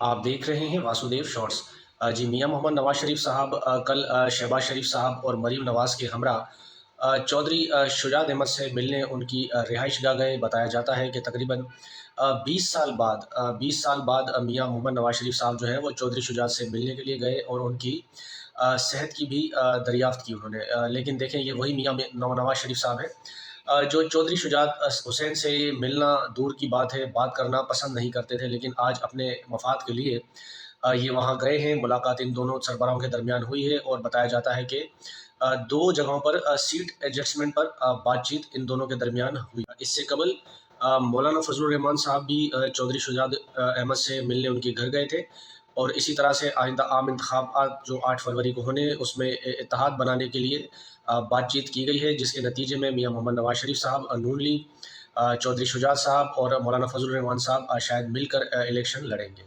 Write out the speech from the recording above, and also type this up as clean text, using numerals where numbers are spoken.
आप देख रहे हैं वासुदेव शॉर्ट्स। जी मियां मोहम्मद नवाज शरीफ साहब कल शहबाज शरीफ साहब और मरीम नवाज के हमरा चौधरी शुजात अहमद से मिलने उनकी रिहाइश गाह गए। बताया जाता है कि तकरीबन 20 साल बाद मियां मोहम्मद नवाज शरीफ साहब जो है वो चौधरी शुजात से मिलने के लिए गए और उनकी सेहत की भी दरियाफ्त की उन्होंने। लेकिन देखें, ये वही मियां नवाज शरीफ साहब हैं जो चौधरी शुजात हुसैन से मिलना दूर की बात है, बात करना पसंद नहीं करते थे, लेकिन आज अपने मफाद के लिए ये वहाँ गए हैं। मुलाकात इन दोनों सरबराहों के दरमियान हुई है और बताया जाता है कि दो जगहों पर सीट एडजस्टमेंट पर बातचीत इन दोनों के दरमियान हुई। इससे कबल मौलाना फजलुर रहमान साहब भी चौधरी शुजात अहमद से मिलने उनके घर गए थे और इसी तरह से आइंदा आम इंतखाबात जो 8 फरवरी को होने, उसमें इत्तेहाद बनाने के लिए बातचीत की गई है, जिसके नतीजे में मियां मोहम्मद नवाज शरीफ साहब, नून लीग, चौधरी शुजात साहब और मौलाना फजलुर रहमान साहब शायद मिलकर इलेक्शन लड़ेंगे।